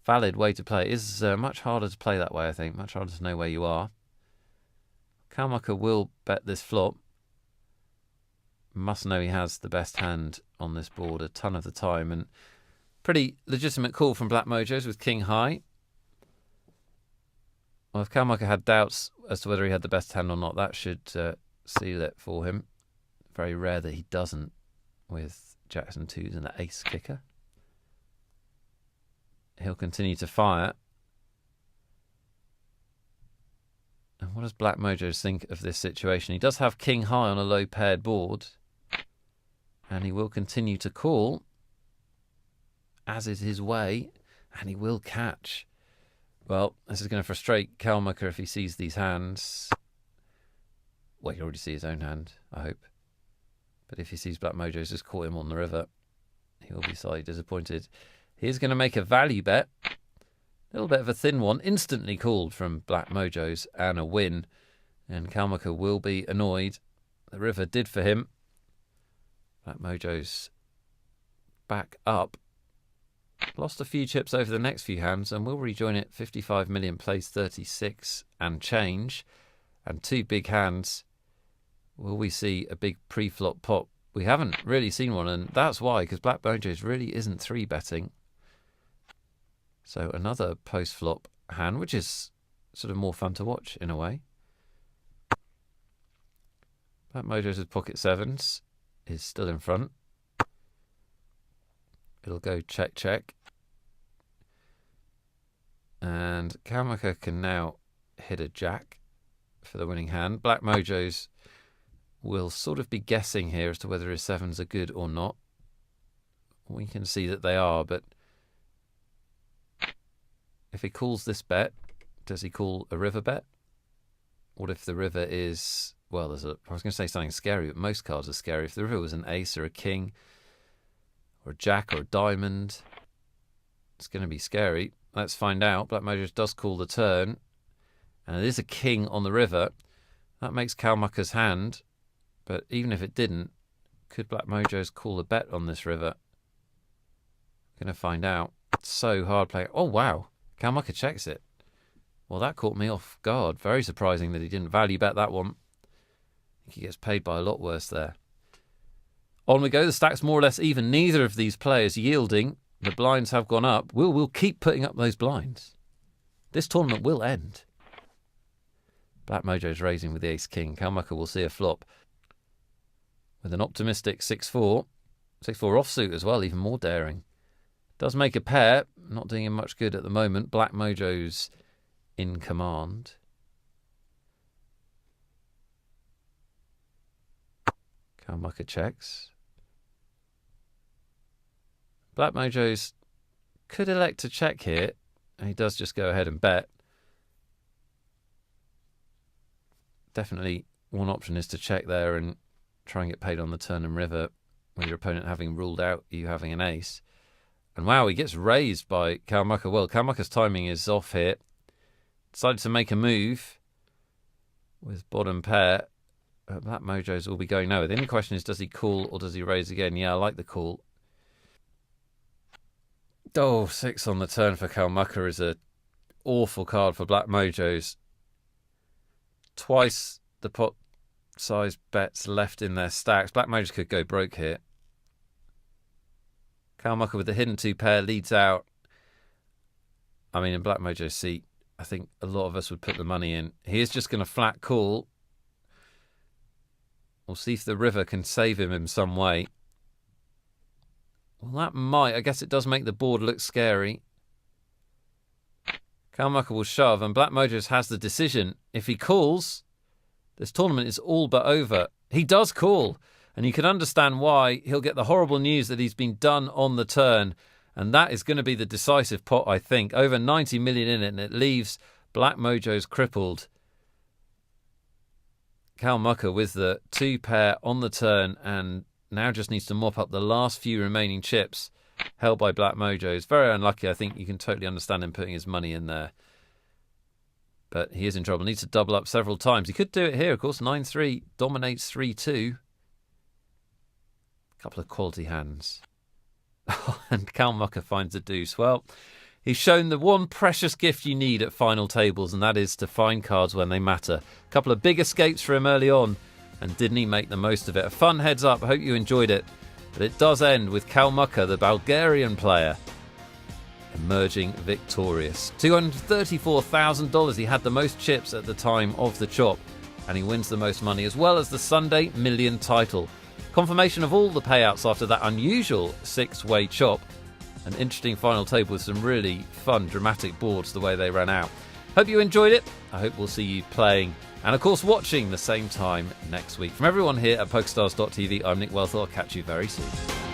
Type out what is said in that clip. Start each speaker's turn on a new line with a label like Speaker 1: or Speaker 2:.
Speaker 1: valid way to play. It is much harder to play that way, I think. Much harder to know where you are. Kalmucker will bet this flop. Must know he has the best hand on this board a ton of the time. And pretty legitimate call from Black Mojos with king high. Well, if Kalmucker had doubts as to whether he had the best hand or not, that should seal it for him. Very rare that he doesn't with jacks and twos and an ace kicker. He'll continue to fire. And what does Black Mojos think of this situation? He does have king high on a low paired board. And he will continue to call, as is his way, and he will catch. Well, this is going to frustrate Kalmucker if he sees these hands. Well, he already sees his own hand, I hope. But if he sees Black Mojos just caught him on the river, he will be slightly disappointed. He is going to make a value bet. A little bit of a thin one, instantly called from Black Mojos, and a win. And Kalmucker will be annoyed. The river did for him. Black Mojos back up. Lost a few chips over the next few hands and will rejoin it. 55 million plays 36 and change. And two big hands. Will we see a big pre-flop pop? We haven't really seen one, and that's why, because Black Mojos really isn't 3-betting. So another post-flop hand, which is sort of more fun to watch in a way. Black Mojos with pocket sevens is still in front. It'll go check, check. And Kalmucker can now hit a jack for the winning hand. Black Mojos will sort of be guessing here as to whether his sevens are good or not. We can see that they are, but if he calls this bet, does he call a river bet? What if the river is... Well, I was going to say something scary, but most cards are scary. If the river was an ace or a king or a jack or a diamond, it's going to be scary. Let's find out. Black Mojos does call the turn, and it is a king on the river. That makes Kalmucker's hand, but even if it didn't, could Black Mojos call a bet on this river? Going to find out. It's so hard playing. Oh, wow. Kalmucker checks it. Well, that caught me off guard. Very surprising that he didn't value bet that one. He gets paid by a lot worse there. On we go. The stack's more or less even. Neither of these players yielding. The blinds have gone up. We'll keep putting up those blinds. This tournament will end. Black Mojo's raising with the ace-king. Kalmucker will see a flop with an optimistic 6-4. 6-4 offsuit as well, even more daring. Does make a pair. Not doing him much good at the moment. Black Mojo's in command. Kalmucker checks. Black Mojo's could elect to check here. He does just go ahead and bet. Definitely one option is to check there and try and get paid on the turn and river with your opponent having ruled out you having an ace. And wow, he gets raised by Kalmucker. Well, Kalmucker's timing is off here. Decided to make a move with bottom pair. Black Mojo's will be going nowhere. The only question is, does he call or does he raise again? Yeah, I like the call. Oh, 6 on the turn for Kalmucker is an awful card for Black Mojo's. Twice the pot size bets left in their stacks. Black Mojo's could go broke here. Kalmucker with the hidden 2 pair leads out. I mean, in Black Mojo's seat, I think a lot of us would put the money in. He is just going to flat call. We'll see if the river can save him in some way. Well, that might. I guess it does make the board look scary. Kalmucker will shove, and Black Mojos has the decision. If he calls, this tournament is all but over. He does call, and you can understand why. He'll get the horrible news that he's been done on the turn, and that is going to be the decisive pot, I think. Over 90 million in it, and it leaves Black Mojos crippled. Kalmucker with the 2 pair on the turn and now just needs to mop up the last few remaining chips held by Black Mojos. Very unlucky. I think you can totally understand him putting his money in there. But he is in trouble. Needs to double up several times. He could do it here, of course. 9-3 dominates 3-2. A couple of quality hands. And Kalmucker finds the deuce. Well, He's shown the one precious gift you need at final tables, and that is to find cards when they matter. A couple of big escapes for him early on, and didn't he make the most of it? A fun heads up, I hope you enjoyed it. But it does end with Kalmuka, the Bulgarian player, emerging victorious. $234,000. He had the most chips at the time of the chop, and he wins the most money, as well as the Sunday Million title. Confirmation of all the payouts after that unusual 6-way chop. An interesting final table with some really fun, dramatic boards the way they ran out. Hope you enjoyed it. I hope we'll see you playing and, of course, watching the same time next week. From everyone here at PokerStars.tv, I'm Nick Wealthall. I'll catch you very soon.